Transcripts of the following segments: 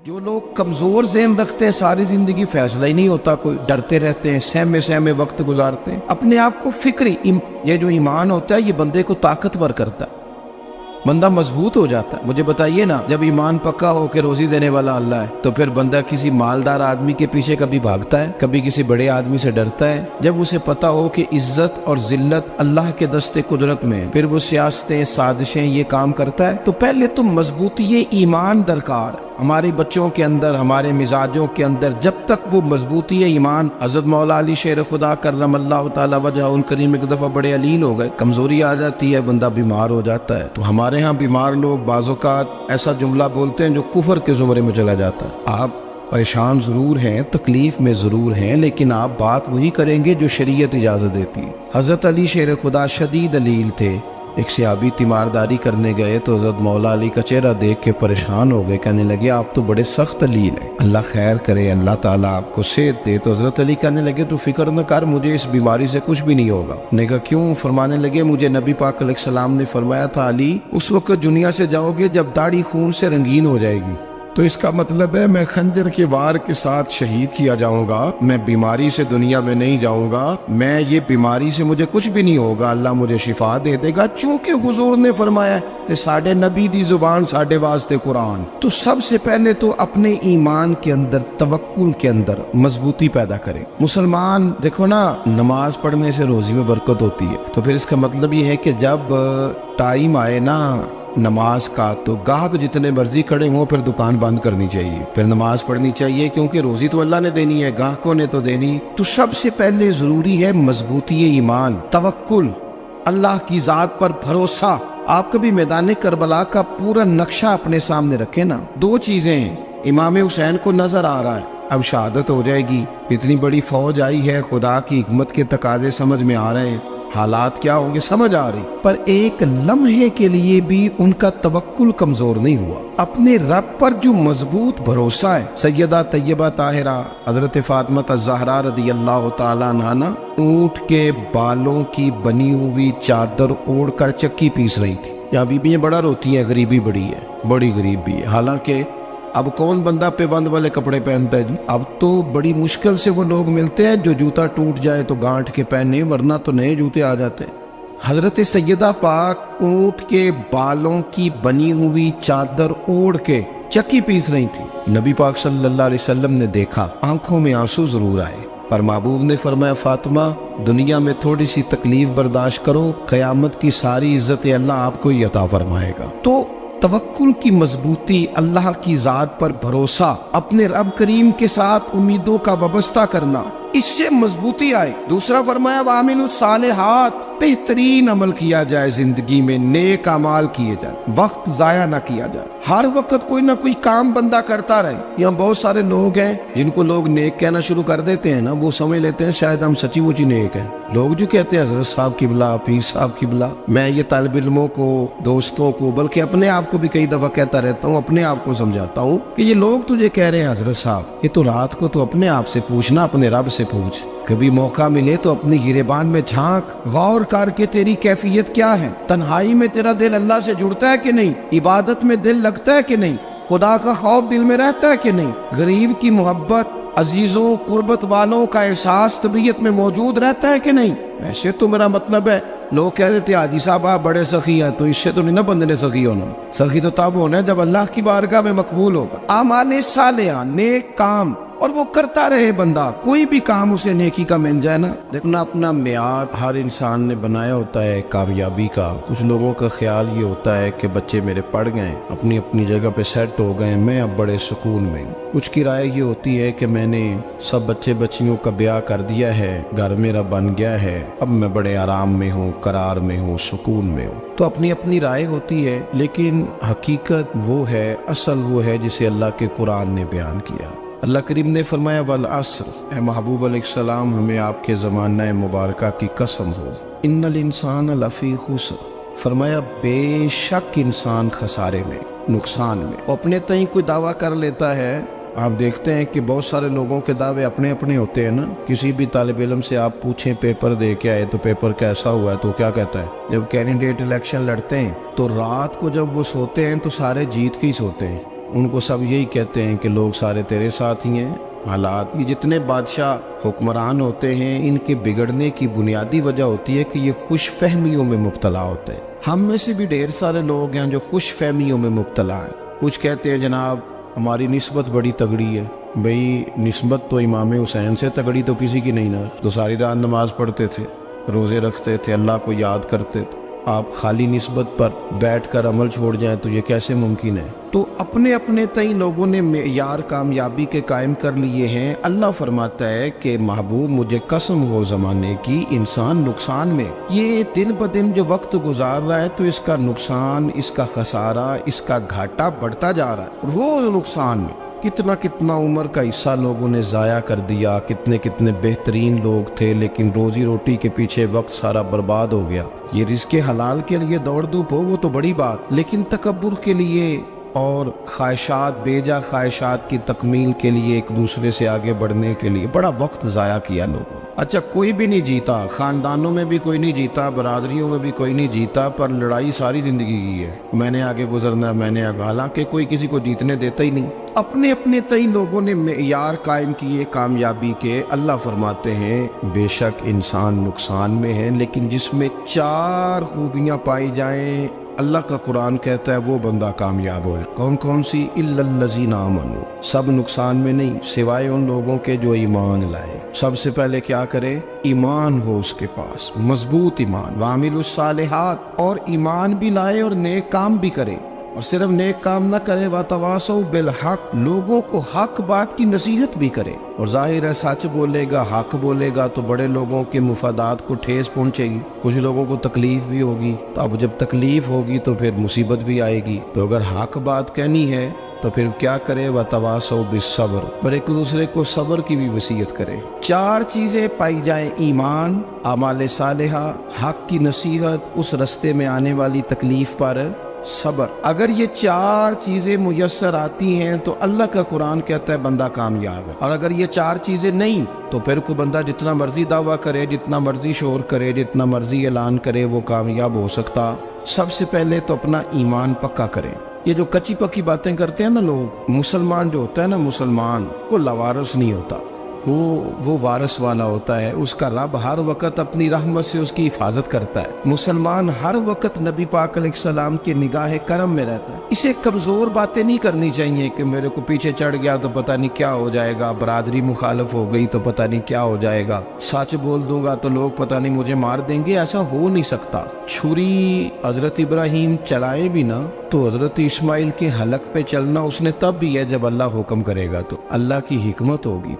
جو لوگ کمزور ذہن رکھتے ہیں ساری زندگی فیصلہ ہی نہیں ہوتا، کوئی ڈرتے رہتے ہیں، سہمے سہمے وقت گزارتے ہیں، اپنے آپ کو فکری یہ جو ایمان ہوتا ہے یہ بندے کو طاقتور کرتا ہے، بندہ مضبوط ہو جاتا ہے۔ مجھے بتائیے نا، جب ایمان پکا ہو کہ روزی دینے والا اللہ ہے تو پھر بندہ کسی مالدار آدمی کے پیچھے کبھی بھاگتا ہے، کبھی کسی بڑے آدمی سے ڈرتا ہے؟ جب اسے پتا ہو کہ عزت اور ذلت اللہ کے دست قدرت میں، پھر وہ سیاستیں، سازشیں یہ کام کرتا ہے۔ تو پہلے تو مضبوطی ایمان درکار ہے ہمارے بچوں کے اندر، ہمارے مزاجوں کے اندر۔ جب تک وہ مضبوطی ایمان، حضرت مولا علی شیر خدا کرم اللہ تعالی وجہ الکریم ایک دفعہ بڑے علیل ہو گئے، کمزوری آ جاتی ہے، بندہ بیمار ہو جاتا ہے۔ تو ہمارے ہاں بیمار لوگ بعض اوقات ایسا جملہ بولتے ہیں جو کفر کے زمرے میں چلا جاتا ہے۔ آپ پریشان ضرور ہیں، تکلیف میں ضرور ہیں، لیکن آپ بات وہی کریں گے جو شریعت اجازت دیتی ہے۔ حضرت علی شیر خدا شدید علیل تھے، ایک صحابی تیمارداری کرنے گئے تو حضرت مولا علی کا چہرہ دیکھ کے پریشان ہو گئے، کہنے لگے آپ تو بڑے سخت علیل ہیں، اللہ خیر کرے، اللہ تعالیٰ آپ کو صحت دے۔ تو حضرت علی کہنے لگے تو فکر نہ کر، مجھے اس بیماری سے کچھ بھی نہیں ہوگا۔ نے کہا کیوں؟ فرمانے لگے مجھے نبی پاک علیہ السلام نے فرمایا تھا علی اس وقت دنیا سے جاؤ گے جب داڑھی خون سے رنگین ہو جائے گی، تو اس کا مطلب ہے میں خنجر کے وار کے ساتھ شہید کیا جاؤں گا، میں بیماری سے دنیا میں نہیں جاؤں گا، میں یہ بیماری سے مجھے کچھ بھی نہیں ہوگا، اللہ مجھے شفا دے دے گا، چونکہ حضور نے فرمایا کہ ساڈے نبی دی زبان ساڈے واسطے قرآن۔ تو سب سے پہلے تو اپنے ایمان کے اندر، توکل کے اندر مضبوطی پیدا کریں۔ مسلمان دیکھو نا، نماز پڑھنے سے روزی میں برکت ہوتی ہے، تو پھر اس کا مطلب یہ ہے کہ جب ٹائم آئے نا نماز کا تو گاہک جتنے مرضی کھڑے ہوں پھر دکان بند کرنی چاہیے، پھر نماز پڑھنی چاہیے، کیونکہ روزی تو اللہ نے دینی ہے، گاہکوں نے تو دینی۔ تو سب سے پہلے ضروری ہے مضبوطی ایمان، توکل، اللہ کی ذات پر بھروسہ۔ آپ کبھی میدان کربلا کا پورا نقشہ اپنے سامنے رکھیں نا، دو چیزیں ہیں، امام حسین کو نظر آ رہا ہے اب شہادت ہو جائے گی، اتنی بڑی فوج آئی ہے، خدا کی حکمت کے تقاضے سمجھ میں آ رہے ہیں، حالات کیا ہوں گے سمجھ آ رہی، پر ایک لمحے کے لیے بھی ان کا توکل کمزور نہیں ہوا۔ اپنے رب پر جو مضبوط بھروسہ ہے، سیدہ طیبہ طاہرہ حضرت فاطمہ الزہرا رضی اللہ تعالیٰ عنہا اونٹ کے بالوں کی بنی ہوئی چادر اوڑھ کر چکی پیس رہی تھی۔ یہاں بیویاں بڑا روتی ہیں، غریبی بڑی ہے، بڑی غریب بھی ہے، حالانکہ اب کون بندہ پیوند والے کپڑے پہنتا ہے جی؟ اب تو بڑی مشکل سے وہ لوگ ملتے ہیں جو جوتا ٹوٹ جائے تو گانٹھ کے پہنے، ورنہ تو نئے جوتے آ جاتے ہیں۔ حضرت سیدہ پاک اونٹ کے بالوں کی بنی ہوئی چادر اوڑھ کے چکی پیس رہی تھی۔ نبی پاک صلی اللہ علیہ وسلم نے دیکھا، آنکھوں میں آنسو ضرور آئے، پر محبوب نے فرمایا فاطمہ دنیا میں تھوڑی سی تکلیف برداشت کرو، قیامت کی ساری عزت اللہ آپ کو ہی عطا فرمائے گا۔ تو توکل کی مضبوطی، اللہ کی ذات پر بھروسہ، اپنے رب کریم کے ساتھ امیدوں کا وابستہ کرنا، اس سے مضبوطی آئے۔ دوسرا فرمایا وَعَمِلُوا الصَّالِحَاتِ، بہترین عمل کیا جائے زندگی میں، نیک اعمال کیے جائیں، وقت ضائع نہ کیا جائے، ہر وقت کوئی نہ کوئی کام بندہ کرتا رہے۔ یہاں بہت سارے لوگ ہیں جن کو لوگ نیک کہنا شروع کر دیتے ہیں نا، وہ سمجھ لیتے ہیں شاید ہم سچی مچی نیک ہیں۔ لوگ جو کہتے ہیں حضرت صاحب کی بلا، پیر صاحب کی بلا، میں یہ طالب علموں کو، دوستوں کو، بلکہ اپنے آپ کو بھی کئی دفعہ کہتا رہتا ہوں، اپنے آپ کو سمجھاتا ہوں کہ یہ لوگ تجھے کہہ رہے ہیں حضرت صاحب، یہ تو رات کو تو اپنے آپ سے پوچھنا، اپنے رب سے پوچھ، کبھی موقع ملے تو اپنی گریبان میں جھانک، غور کر کے تیری کیفیت کیا ہے، تنہائی میں تیرا دل اللہ سے جڑتا ہے کہ نہیں، عبادت میں دل لگتا ہے کہ نہیں، خدا کا خوف دل میں رہتا ہے کہ نہیں، غریب کی محبت، عزیزوں قربت والوں کا احساس طبیعت میں موجود رہتا ہے کہ نہیں۔ ایسے تو میرا مطلب ہے، لوگ کہہ دیتے ہیں حاجی صاحب آپ بڑے سخی ہیں، تو اس سے تو نہیں نا بندے نے سخی ہونا، سخی تو تب ہونا ہے جب اللہ کی بارگاہ میں مقبول ہوگا۔ اعمال صالحہ، نیک کام، اور وہ کرتا رہے بندہ، کوئی بھی کام اسے نیکی کا مل جائے نا۔ دیکھنا اپنا معیار ہر انسان نے بنایا ہوتا ہے کامیابی کا۔ کچھ لوگوں کا خیال یہ ہوتا ہے کہ بچے میرے پڑھ گئے، اپنی اپنی جگہ پہ سیٹ ہو گئے، میں اب بڑے سکون میں ہوں۔ کچھ کی رائے یہ ہوتی ہے کہ میں نے سب بچے بچیوں کا بیاہ کر دیا ہے، گھر میرا بن گیا ہے، اب میں بڑے آرام میں ہوں، قرار میں ہوں، سکون میں ہوں۔ تو اپنی اپنی رائے ہوتی ہے، لیکن حقیقت وہ ہے، اصل وہ ہے جسے اللہ کے قرآن نے بیان کیا۔ اللہ کریم نے فرمایا والعصر، اے محبوب علیہ السلام ہمیں آپ کے زمانہ مبارکہ کی قسم ہو، ان الانسان لفی خسر، فرمایا بے شک انسان خسارے میں، نقصان میں۔ اپنے تئیں کوئی دعویٰ کر لیتا ہے، آپ دیکھتے ہیں کہ بہت سارے لوگوں کے دعوے اپنے اپنے ہوتے ہیں نا۔ کسی بھی طالب علم سے آپ پوچھیں پیپر دے کے آئے تو پیپر کیسا ہوا ہے، تو کیا کہتا ہے؟ جب کینڈیڈیٹ الیکشن لڑتے ہیں تو رات کو جب وہ سوتے ہیں تو سارے جیت کے ہی سوتے ہیں، ان کو سب یہی کہتے ہیں کہ لوگ سارے تیرے ساتھ ہی ہیں. حالات، یہ جتنے بادشاہ حکمران ہوتے ہیں ان کے بگڑنے کی بنیادی وجہ ہوتی ہے کہ یہ خوش فہمیوں میں مبتلا ہوتے ہیں. ہم میں سے بھی ڈھیر سارے لوگ ہیں جو خوش فہمیوں میں مبتلا ہیں. کچھ کہتے ہیں جناب ہماری نسبت بڑی تگڑی ہے. بھئی نسبت تو امام حسین سے تگڑی تو کسی کی نہیں نا. تو ساری رات نماز پڑھتے تھے، روزے رکھتے تھے، اللہ کو یاد کرتے تھے. آپ خالی نسبت پر بیٹھ کر عمل چھوڑ جائیں تو یہ کیسے ممکن ہے؟ تو اپنے اپنے تئیں لوگوں نے معیار کامیابی کے قائم کر لیے ہیں. اللہ فرماتا ہے کہ محبوب مجھے قسم ہو زمانے کی، انسان نقصان میں، یہ دن بدن جو وقت گزار رہا ہے تو اس کا نقصان، اس کا خسارہ، اس کا گھاٹا بڑھتا جا رہا ہے روز نقصان میں. کتنا کتنا عمر کا حصہ لوگوں نے ضائع کر دیا، کتنے کتنے بہترین لوگ تھے لیکن روزی روٹی کے پیچھے وقت سارا برباد ہو گیا. یہ رزق حلال کے لیے دوڑ دھوپ ہو وہ تو بڑی بات، لیکن تکبر کے لیے اور خواہشات، بیجا خواہشات کی تکمیل کے لیے، ایک دوسرے سے آگے بڑھنے کے لیے بڑا وقت ضائع کیا لوگوں. اچھا کوئی بھی نہیں جیتا، خاندانوں میں بھی کوئی نہیں جیتا، برادریوں میں بھی کوئی نہیں جیتا، پر لڑائی ساری زندگی کی ہے. میں نے آگے گزرنا، میں نے آگے، حالانکہ کوئی کسی کو جیتنے دیتا ہی نہیں. اپنے اپنے تئیں لوگوں نے معیار قائم کیے کامیابی کے. اللہ فرماتے ہیں بے شک انسان نقصان میں ہے، لیکن جس میں 4 خوبیاں پائی جائیں اللہ کا قرآن کہتا ہے وہ بندہ کامیاب ہو. کون کون سی؟ الا الذین آمنوا، سب نقصان میں نہیں سوائے ان لوگوں کے جو ایمان لائے. سب سے پہلے کیا کرے؟ ایمان ہو اس کے پاس، مضبوط ایمان. وعملوا الصالحات، اور ایمان بھی لائے اور نیک کام بھی کرے. اور صرف نیک کام نہ کرے، وَتَوَاصَوْا بِالْحَقِّ، لوگوں کو حق بات کی نصیحت بھی کرے. اور ظاہر ہے سچ بولے گا، حق بولے گا تو بڑے لوگوں کے مفادات کو ٹھیس پہنچے گی، کچھ لوگوں کو تکلیف بھی ہوگی. تو اب جب تکلیف ہوگی تو پھر مصیبت بھی آئے گی. تو اگر حق بات کہنی ہے تو پھر کیا کرے؟ وَتَوَاصَوْا بِالصَّبْرِ، اور ایک دوسرے کو صبر کی بھی وصیت کرے. 4 چیزیں پائی جائیں، ایمان، اعمال صالحہ، حق کی نصیحت، اس رستے میں آنے والی تکلیف پر صبر. اگر یہ 4 چیزیں میسر آتی ہیں تو اللہ کا قرآن کہتا ہے بندہ کامیاب ہے. اور اگر یہ 4 چیزیں نہیں تو پھر کوئی بندہ جتنا مرضی دعویٰ کرے، جتنا مرضی شور کرے، جتنا مرضی اعلان کرے، وہ کامیاب ہو سکتا. سب سے پہلے تو اپنا ایمان پکا کرے. یہ جو کچی پکی باتیں کرتے ہیں نا لوگ، مسلمان جو ہوتا ہے نا، مسلمان وہ لاوارث نہیں ہوتا، وہ وارث والا ہوتا ہے. اس کا رب ہر وقت اپنی رحمت سے اس کی حفاظت کرتا ہے. مسلمان ہر وقت نبی پاک علیہ السلام کے نگاہ کرم میں رہتا ہے. اسے کمزور باتیں نہیں کرنی چاہیے کہ میرے کو پیچھے چڑھ گیا تو پتہ نہیں کیا ہو جائے گا، برادری مخالف ہو گئی تو پتہ نہیں کیا ہو جائے گا، سچ بول دوں گا تو لوگ پتہ نہیں مجھے مار دیں گے. ایسا ہو نہیں سکتا. چھری حضرت ابراہیم چلائے بھی نا تو حضرت اسماعیل کے حلق پہ چلنا اس نے تب بھی ہے جب اللہ حکم کرے گا. تو اللہ کی حکمت ہوگی،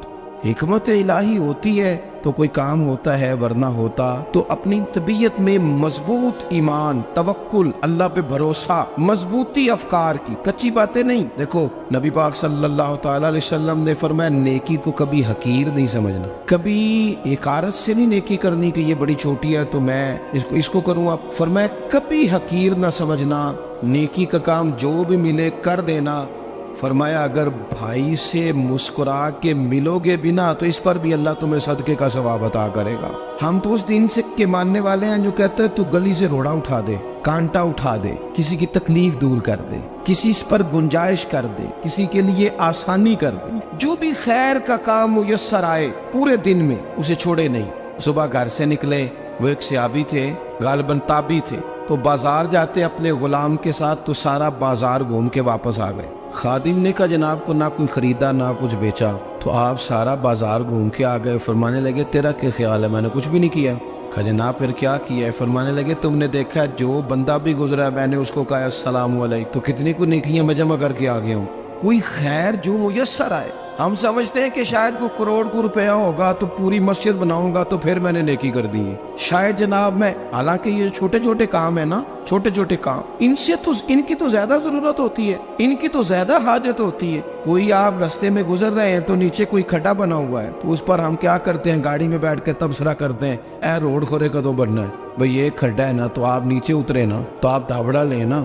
حکمت الہی ہوتی ہے تو کوئی کام ہوتا ہے، ورنہ ہوتا. تو اپنی طبیعت میں مضبوط ایمان، توکل، اللہ پہ بھروسہ، مضبوطی افکار کی، کچی باتیں نہیں. دیکھو نبی پاک صلی اللہ تعالی علیہ وسلم نے فرمایا نیکی کو کبھی حقیر نہیں سمجھنا، کبھی حقارت سے نہیں نیکی کرنی کہ یہ بڑی چھوٹی ہے تو میں اس کو کروں. اب فرمایا کبھی حقیر نہ سمجھنا، نیکی کا کام جو بھی ملے کر دینا. فرمایا اگر بھائی سے مسکرا کے ملو گے بنا تو اس پر بھی اللہ تمہیں صدقے کا ثواب عطا کرے گا. ہم تو اس دین سے کے ماننے والے ہیں جو کہتے ہیں تو گلی سے روڑا اٹھا دے، کانٹا اٹھا دے، کسی کی تکلیف دور کر دے، کسی اس پر گنجائش کر دے، کسی کے لیے آسانی کر دے. جو بھی خیر کا کام میسر آئے پورے دن میں اسے چھوڑے نہیں. صبح گھر سے نکلے، وہ ایک صحابی تھے، غالباً تابعی تھے، تو بازار جاتے اپنے غلام کے ساتھ تو سارا بازار گھوم کے واپس آ گئے. خادم نے کہا جناب کو نہ کوئی خریدا نہ کچھ بیچا. تو آپ سارا بازار گھوم کے آ گئے. فرمانے لگے تیرا کیا خیال ہے؟ میں نے کچھ بھی نہیں کیا. کہا جناب پھر کیا کیا ہے؟ فرمانے لگے تم نے دیکھا جو بندہ بھی گزرا میں نے اس کو کہا السلام علیکم، تو کتنی کو نیکیاں میں جمع کر کے آ گیا ہوں. کوئی خیر جو میسر آئے. ہم سمجھتے ہیں کہ شاید کو کروڑ کو روپیہ ہوگا تو پوری مسجد بناؤں گا تو پھر میں نے نیکی کر دی ہے. شاید جناب میں، حالانکہ یہ چھوٹے چھوٹے کام ہے نا، چھوٹے چھوٹے کام، ان کی تو زیادہ ضرورت ہوتی ہے، ان کی تو زیادہ حاجت ہوتی ہے. کوئی آپ رستے میں گزر رہے ہیں تو نیچے کوئی کھڈا بنا ہوا ہے تو اس پر ہم کیا کرتے ہیں؟ گاڑی میں بیٹھ کے تبصرہ کرتے ہیں اے روڈ کھورے کدوں بننا ہے. بھئی یہ کھڈا ہے نا تو آپ نیچے اترے نا تو آپ دھابڑا لیں نا.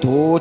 2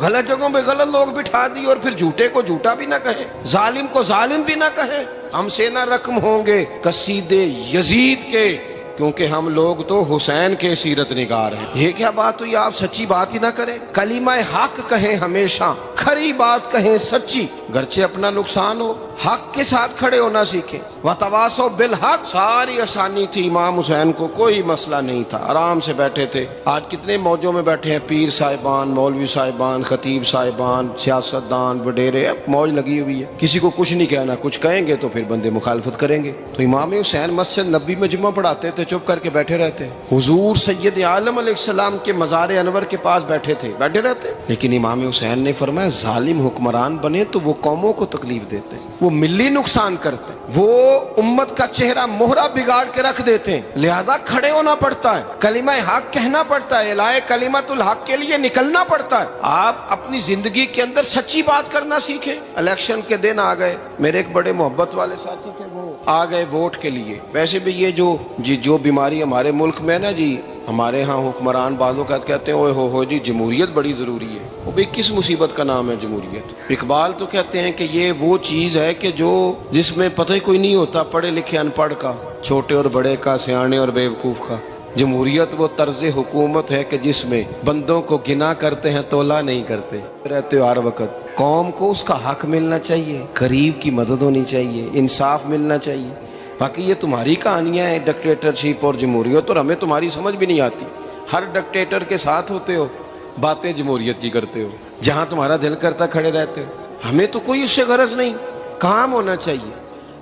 غلط جگہوں پہ غلط لوگ بٹھا دی اور پھر جھوٹے کو جھوٹا بھی نہ کہیں، ظالم کو ظالم بھی نہ کہیں۔ ہم سے نہ رقم ہوں گے قصیدے یزید کے، کیونکہ ہم لوگ تو حسین کے سیرت نگار ہیں۔ یہ کیا بات ہوئی، آپ سچی بات ہی نہ کریں، کلمہ حق کہیں، ہمیشہ کھری بات کہیں، سچی، گرچہ اپنا نقصان ہو، حق کے ساتھ کھڑے ہونا سیکھیں۔ وتواصوا بالحق، ساری آسانی تھی، امام حسین کو کوئی مسئلہ نہیں تھا، آرام سے بیٹھے تھے۔ آج کتنے موجوں میں بیٹھے ہیں، پیر صاحبان، مولوی صاحبان، خطیب صاحبان، سیاستدان، وڈیرے، موج لگی ہوئی ہے، کسی کو کچھ نہیں کہنا، کچھ کہیں گے تو پھر بندے مخالفت کریں گے۔ تو امام حسین مسجد نبی میں جمعہ پڑھاتے تھے، چپ کر کے بیٹھے رہتے، حضور سید عالم علیہ السلام کے مزار انور کے پاس بیٹھے تھے، بیٹھے رہتے۔ لیکن امام حسین نے فرمایا ظالم حکمران بنے تو وہ قوموں کو تکلیف دیتے ہیں، وہ ملی نقصان کرتے ہیں، وہ امت کا چہرہ مہرہ بگاڑ کے رکھ دیتے ہیں، لہذا کھڑے ہونا پڑتا ہے، کلمہ حق کہنا پڑتا ہے، الہ کلمت الحق کے لیے نکلنا پڑتا ہے۔ آپ اپنی زندگی کے اندر سچی بات کرنا سیکھیں۔ الیکشن کے دن آ گئے، میرے ایک بڑے محبت والے ساتھی تھے، وہ آ گئے ووٹ کے لیے۔ ویسے بھی یہ جو بیماری ہمارے ملک میں نا جی، ہمارے ہاں حکمران بعض اوقات کہتے ہیں اوے ہو جی جمہوریت بڑی ضروری ہے۔ وہ بھی کس مصیبت کا نام ہے جمہوریت؟ اقبال تو کہتے ہیں کہ یہ وہ چیز ہے کہ جس میں پتہ ہی کوئی نہیں ہوتا، پڑھے لکھے ان پڑھ کا، چھوٹے اور بڑے کا، سیانے اور بیوقوف کا۔ جمہوریت وہ طرز حکومت ہے کہ جس میں بندوں کو گنا کرتے ہیں، تولا نہیں کرتے رہتے ہو ہر وقت۔ قوم کو اس کا حق ملنا چاہیے، غریب کی مدد ہونی چاہیے، انصاف ملنا چاہیے۔ باقی یہ تمہاری کہانیاں ہیں ڈکٹیٹرشپ اور جمہوریت، اور ہمیں تمہاری سمجھ بھی نہیں آتی۔ ہر ڈکٹیٹر کے ساتھ ہوتے ہو، باتیں جمہوریت کی کرتے ہو، جہاں تمہارا دل کرتا کھڑے رہتے ہو۔ ہمیں تو کوئی اس سے غرض نہیں، کام ہونا چاہیے۔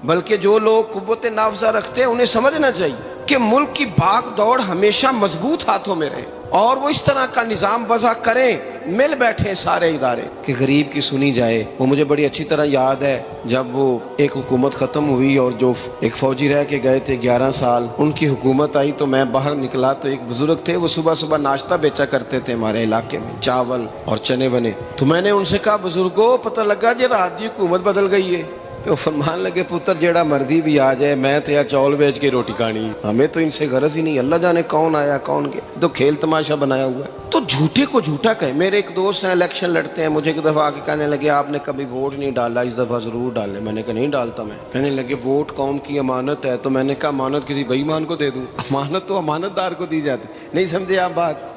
بلکہ جو لوگ قوت نافذہ رکھتے ہیں انہیں سمجھنا چاہیے کہ ملک کی بھاگ دوڑ ہمیشہ مضبوط ہاتھوں میں رہے، اور وہ اس طرح کا نظام وضع کریں، مل بیٹھیں سارے ادارے کہ غریب کی سنی جائے۔ وہ مجھے بڑی اچھی طرح یاد ہے جب وہ ایک حکومت ختم ہوئی اور جو ایک فوجی رہ کے گئے تھے 11 سال، ان کی حکومت آئی تو میں باہر نکلا تو ایک بزرگ تھے، وہ صبح صبح ناشتہ بیچا کرتے تھے ہمارے علاقے میں، چاول اور چنے بنے۔ تو میں نے ان سے کہا بزرگوں پتہ لگا جی رات دی حکومت بدل گئی ہے۔ تو فرمان لگے پتر جیڑا مردی بھی آ جائے، میں تو یا چاول بیچ کے روٹی کھانی، ہمیں تو ان سے غرض ہی نہیں، اللہ جانے کون آیا کون گیا، تو کھیل تماشا بنایا ہوا ہے۔ تو جھوٹے کو جھوٹا کہیں۔ میرے ایک دوست ہیں الیکشن لڑتے ہیں، مجھے ایک دفعہ آ کے کہنے لگے آپ نے کبھی ووٹ نہیں ڈالا، اس دفعہ ضرور ڈالیں۔ میں نے کہا نہیں ڈالتا میں۔ کہنے لگے ووٹ قوم کی امانت ہے، تو میں نے کہا امانت کسی بے ایمان کو دے دوں؟ امانت تو امانت دار کو دی جاتی۔ نہیں سمجھے آپ بات؟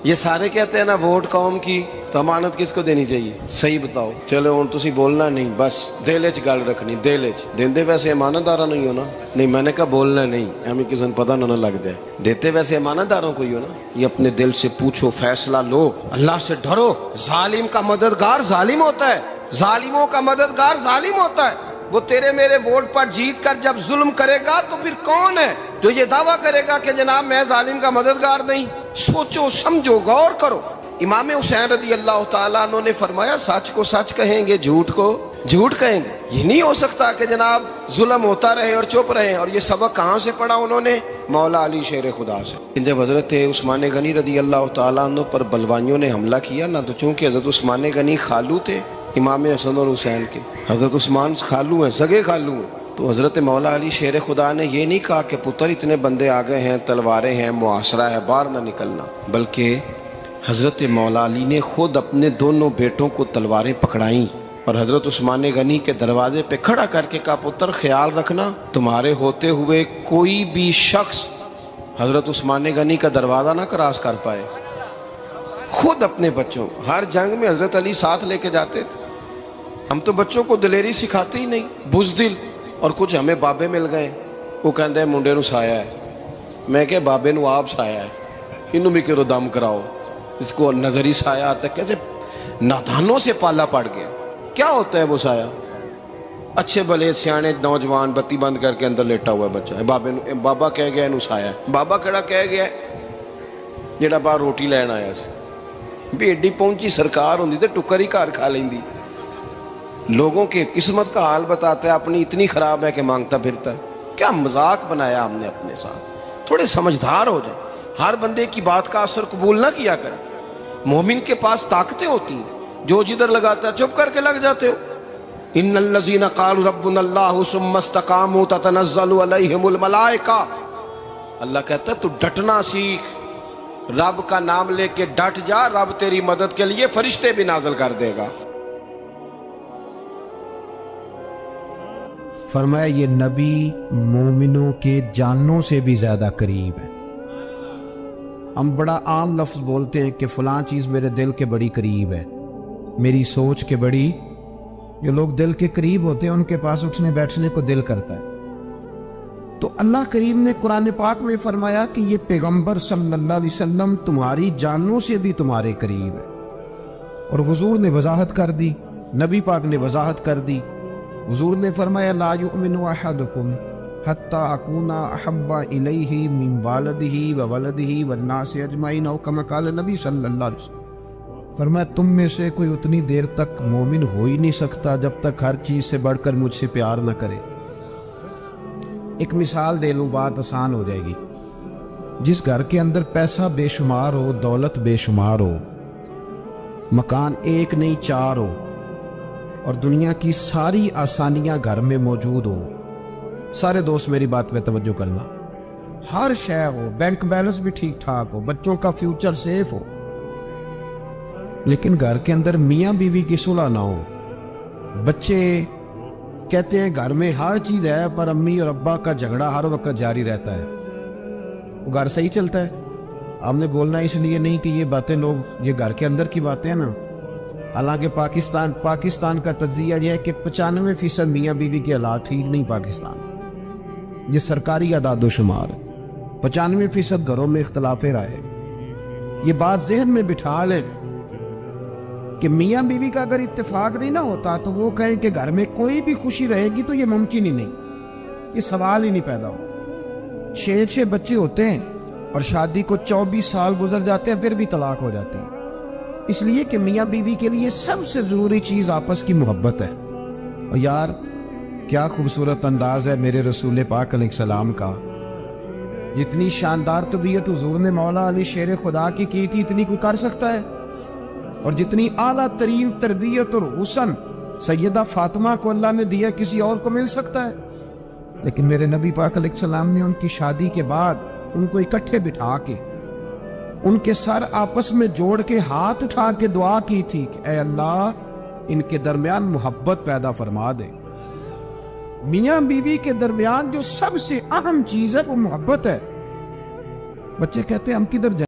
یہ سارے کہتے ہیں نا ووٹ قوم کی، تو امانت کس کو دینی چاہیے؟ صحیح بتاؤ۔ چلو ہوں تسی بولنا نہیں، بس دل وچ گل رکھنی، دل وچ دیندے ویسے امانت دارا نہیں ہونا۔ نہیں میں نے کہا بولنا نہیں، ہمیں کسی نے پتہ نہ لگ جائے، دیتے ویسے امانت داروں کو ہی ہو نا۔ یہ اپنے دل سے پوچھو، فیصلہ لو، اللہ سے ڈرو۔ ظالم کا مددگار ظالم ہوتا ہے، ظالموں کا مددگار ظالم ہوتا ہے۔ وہ تیرے میرے ووٹ پر جیت کر جب ظلم کرے گا تو پھر کون ہے جو یہ دعویٰ کرے گا کہ جناب میں ظالم کا مددگار نہیں؟ سوچو سمجھو، غور کرو۔ امام حسین رضی اللہ تعالیٰ عنہ نے فرمایا سچ کو سچ کہیں گے، جھوٹ کو جھوٹ کہیں گے۔ یہ نہیں ہو سکتا کہ جناب ظلم ہوتا رہے اور چپ رہے۔ اور یہ سبق کہاں سے پڑھا انہوں نے؟ مولا علی شیر خدا سے۔ جب حضرت عثمان غنی رضی اللہ تعالیٰ عنہ پر بلوائیوں نے حملہ کیا نا، تو چونکہ حضرت عثمان غنی خالو تھے امام حسن اور حسین کے، حضرت عثمان خالو ہیں، سگے خالو ہیں، تو حضرت مولا علی شیر خدا نے یہ نہیں کہا کہ پتر اتنے بندے آ گئے ہیں، تلواریں ہیں، محاصرہ ہے، باہر نہ نکلنا، بلکہ حضرت مولا علی نے خود اپنے دونوں بیٹوں کو تلواریں پکڑائیں اور حضرت عثمان غنی کے دروازے پہ کھڑا کر کے کہا پتر خیال رکھنا تمہارے ہوتے ہوئے کوئی بھی شخص حضرت عثمان غنی کا دروازہ نہ کراس کر پائے۔ خود اپنے بچوں، ہر جنگ میں حضرت علی ساتھ لے کے جاتے تھے۔ ہم تو بچوں کو دلیری سکھاتے ہی نہیں، بزدل۔ اور کچھ ہمیں بابے مل گئے، وہ کہتے ہیں منڈے نو سایا ہے، میں کہ بابے نو آپ سایا ہے، انہوں بھی کرو دم کراؤ، اس کو نظری سایہ آتا ہے۔ کیسے نادانوں سے پالا پڑ گیا۔ کیا ہوتا ہے وہ سایہ؟ اچھے بھلے سیانے نوجوان بتی بند کر کے اندر لیٹا ہوا ہے بچہ، بابا کہہ گیا انہوں سایا ہے۔ بابا کہڑا کہہ گیا جڑا باہر روٹی لین آیا سی، بھی ایڈی پہنچی سرکار ہوندی تے ٹکر ہی گھر کھا لیندی۔ لوگوں کے قسمت کا حال بتاتا ہے، اپنی اتنی خراب ہے کہ مانگتا پھرتا ہے۔ کیا مذاق بنایا ہم نے اپنے ساتھ۔ تھوڑے سمجھدار ہو جائیں، ہر بندے کی بات کا اثر قبول نہ کیا کریں۔ مومن کے پاس طاقتیں ہوتی ہیں، جو جدھر لگاتا ہے چپ کر کے لگ جاتے ہو۔ ان الذین قالوا ربنا اللہ ثم استقاموا تتنزل علیہم الملائکہ، اللہ کہتا ہے تو ڈٹنا سیکھ، رب کا نام لے کے ڈٹ جا، رب تیری مدد کے لیے فرشتے بھی نازل کر دے گا۔ فرمایا یہ نبی مومنوں کے جانوں سے بھی زیادہ قریب ہے۔ ہم بڑا عام لفظ بولتے ہیں کہ فلاں چیز میرے دل کے بڑی قریب ہے، میری سوچ کے بڑی۔ جو لوگ دل کے قریب ہوتے ہیں ان کے پاس اٹھنے بیٹھنے کو دل کرتا ہے۔ تو اللہ کریم نے قرآن پاک میں فرمایا کہ یہ پیغمبر صلی اللہ علیہ وسلم تمہاری جانوں سے بھی تمہارے قریب ہے۔ اور حضور نے وضاحت کر دی، نبی پاک نے وضاحت کر دی۔ حضور نے فرمایا لا یؤمن احدکم حتی اکون احب الیہ من والدہ وولدہ والناس اجمعین، او کما قال نبی صلی اللہ علیہ وسلم۔ فرمایا تم میں سے کوئی اتنی دیر تک مومن ہو ہی نہیں سکتا جب تک ہر چیز سے بڑھ کر مجھ سے پیار نہ کرے۔ ایک مثال دے لوں، بات آسان ہو جائے گی۔ جس گھر کے اندر پیسہ بے شمار ہو، دولت بے شمار ہو، مکان ایک نہیں چار ہو، اور دنیا کی ساری آسانیاں گھر میں موجود ہو، سارے دوست میری بات پہ توجہ کرنا، ہر شے ہو، بینک بیلنس بھی ٹھیک ٹھاک ہو، بچوں کا فیوچر سیف ہو، لیکن گھر کے اندر میاں بیوی کی صلح نہ ہو، بچے کہتے ہیں گھر میں ہر چیز ہے پر امی اور ابا کا جھگڑا ہر وقت جاری رہتا ہے، وہ گھر صحیح چلتا ہے؟ آپ نے بولنا اس لیے نہیں کہ یہ باتیں لوگ، یہ گھر کے اندر کی باتیں ہیں نا۔ حالانکہ پاکستان کا تجزیہ یہ ہے کہ 95% میاں بیوی کے حالات ٹھیک نہیں پاکستان، یہ سرکاری اعداد و شمار ہے۔ 95% گھروں میں اختلاف رائے۔ یہ بات ذہن میں بٹھا لیں کہ میاں بیوی کا اگر اتفاق نہیں نہ ہوتا تو وہ کہیں کہ گھر میں کوئی بھی خوشی رہے گی تو یہ ممکن ہی نہیں، یہ سوال ہی نہیں پیدا ہو۔ 6 بچے ہوتے ہیں اور شادی کو 24 سال گزر جاتے ہیں پھر بھی طلاق ہو جاتی ہے، اس لیے کہ میاں بیوی کے لیے سب سے ضروری چیز آپس کی محبت ہے۔ اور یار کیا خوبصورت انداز ہے میرے رسول پاک علیہ السلام کا، جتنی شاندار طبیعت حضور نے مولا علی شیر خدا کی تھی اتنی کوئی کر سکتا ہے؟ اور جتنی اعلیٰ ترین تربیت اور حسن سیدہ فاطمہ کو اللہ نے دیا کسی اور کو مل سکتا ہے؟ لیکن میرے نبی پاک علیہ السلام نے ان کی شادی کے بعد ان کو اکٹھے بٹھا کے ان کے سر آپس میں جوڑ کے ہاتھ اٹھا کے دعا کی تھی کہ اے اللہ ان کے درمیان محبت پیدا فرما دے۔ میاں بیوی کے درمیان جو سب سے اہم چیز ہے وہ محبت ہے۔ بچے کہتے ہیں ہم کدھر جائیں؟